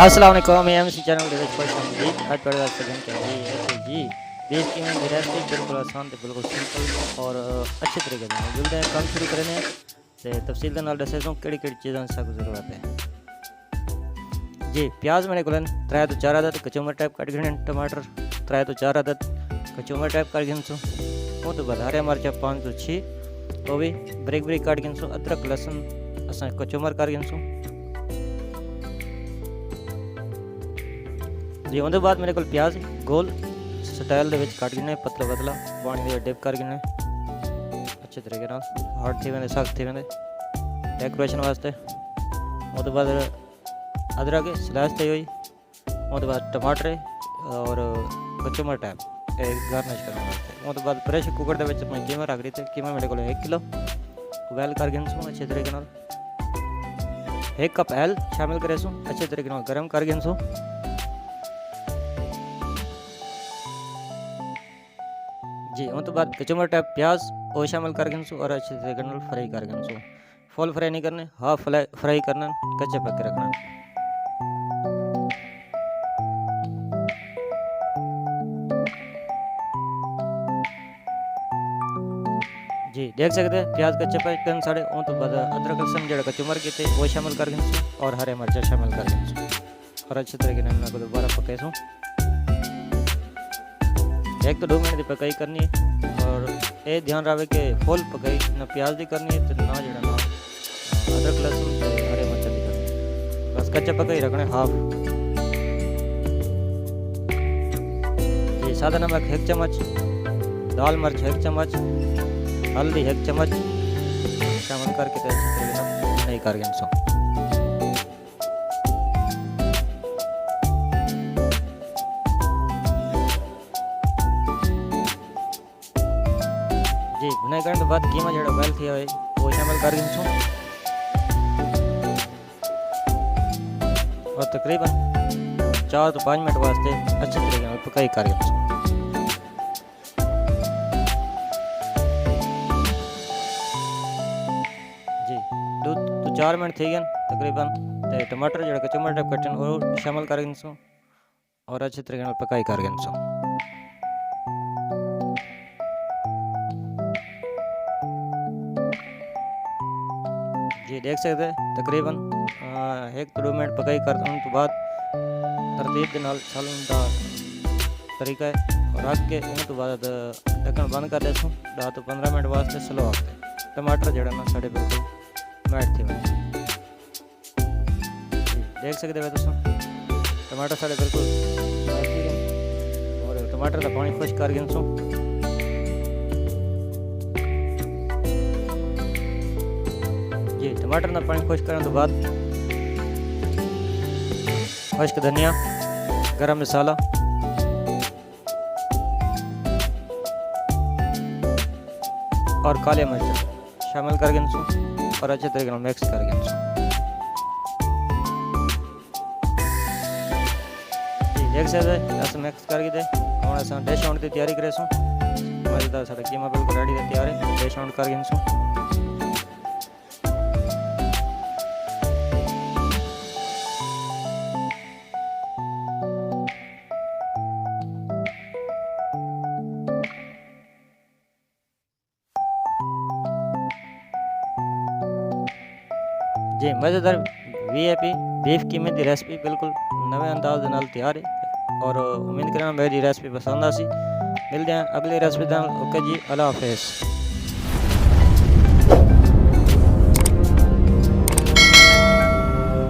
अस्सलाम वालेकुम MC channel ਦੇ ਵਿੱਚ ਖੁਸ਼ ਆਮਦੀਦ। ਅੱਜ ਤੁਹਾਡੇ ਵਾਸਤੇ ਦਿਨ चाहिए है तो जी बीफ की में रेसिपी बिल्कुल आसान ਤੇ ਬਿਲਕੁਲ ਸਿੰਪਲ ਔਰ ਅੱਛੇ ਤਰੀਕੇ ਨਾਲ ਜਲਦੀ ਕੰਮ ਸ਼ੁਰੂ ਕਰਨੇ ਤੇ ਤਫਸੀਲ ਦੇ ਨਾਲ ਦੱਸੇਗਾ ਕਿਹੜੀ ਕਿਹੜੀ ਚੀਜ਼ਾਂ ਦੀ ਸਾਨੂੰ ਜ਼ਰੂਰਤ ਹੈ। जी प्याज मैंने कोलन 3 ਤੋਂ 4 अदद कचूमर टाइप कट गए, टमाटर 3 ਤੋਂ 4 अदद कचूमर टाइप कट गए, वो तो बाद हरे मिर्चा 5 ਤੋਂ 6 वो भी ब्रिक ब्रिक कट गए, अदरक लहसुन अस कचूमर कर गए जी। उनके बाद मेरे को प्याज गोल स्टाइल के कट गिने, पतला पतला पानी में डिप कर गिने अच्छे तरीके हार्ड थी वेंदे सख्त थी वेंदे डेकोरेशन वास्ते। उसके बाद अदरक स्लाइस थी हुई, उसके बाद टमाटर और कचूमर टाइप गार्निश करने वास्ते। उसके बाद प्रेशर कुकर के मैं कीमा रख रही थी, कीमा मेरे को 1 किलो बॉयल कर गए अच्छे तरीके 1 कप एल शामिल करे अच्छे तरीके गर्म कर गए जी। उन तो बाद कचूमर टाइप प्याज वो शामिल कर गए और अच्छे तरीके फ्राई कर गए। फुल फ्राई नहीं करने, हाफ फ्राई करना, कच्चे पक्के रखना जी। देख सकते हैं प्याज कच्चे पक्के साढ़े। उन तो बाद अदरक लहसुन जो कचूमर के थे वो शामिल कर गए और हरे मिर्चा शामिल कर गए और अच्छे तरीके को दोबारा पकाए 1 तो 2 मिनट की पकाई करनी है। और ये ध्यान रहे कि फुल पकाई ना प्याज की करनी है तो ना जो अदरक लहसुन हरे मिर्च की करनी है, बस कच्चा पकाई रखना हाफ जी। सादा नमक 1 चम्मच, दाल मिर्च 1 चम्मच, हल्दी 1 चम्मच शामिल करके नहीं कर गए जी। भुनाई करने के बाद कीमा जो बॉयल किया है वो शामिल कर गए और तकरीबन 4 तो 5 मिनट वास्ते अच्छे तरीके पकाई कर गए जी। 2 तो 4 मिनट थी गए तकरीबन। तो टमाटर जो कचूमर टाइप कटन वो शामिल कर गए और अच्छे तरीके पकाई कर गए जी। देख सकते हैं तकरीबन 1 तो 2 मिनट पकाई करने तो बाद तरतीब के नाल सालन का तरीका है और रख के उन तो बाद ढक्कन बंद कर देसूँ 10 तो 15 मिनट वास्ते स्लो आते। टमाटर जोड़ा ना साढ़े बिल्कुल मैट थे जी। देख सकते हो दोस्तों टमाटर साढ़े बिल्कुल मैट थी गए और टमाटर का पानी खुश कर गए जी। टमाटर का पानी खुश करने तो बाद खुश्क धनिया, गरम मसाला और काले मिर्च शामिल कर गए और अच्छे तरीके मिक्स कर गए जी। देख सकते अस मिक्स करके हम अस डिश आउट की तैयारी करें मजेदार साढ़ा कीमा बिल्कुल रेडी तैयार है। डिश आउट कर गए जी। मज़ेदार VIP बीफ कीमे की रेसिपी बिल्कुल नवे अंदाज के नाल तैयार है और उम्मीद करना मेरी रेसिपी पसंद आसी। मिलते हैं अगली रेसिपी। ओके जी, अल्लाह हाफिज़।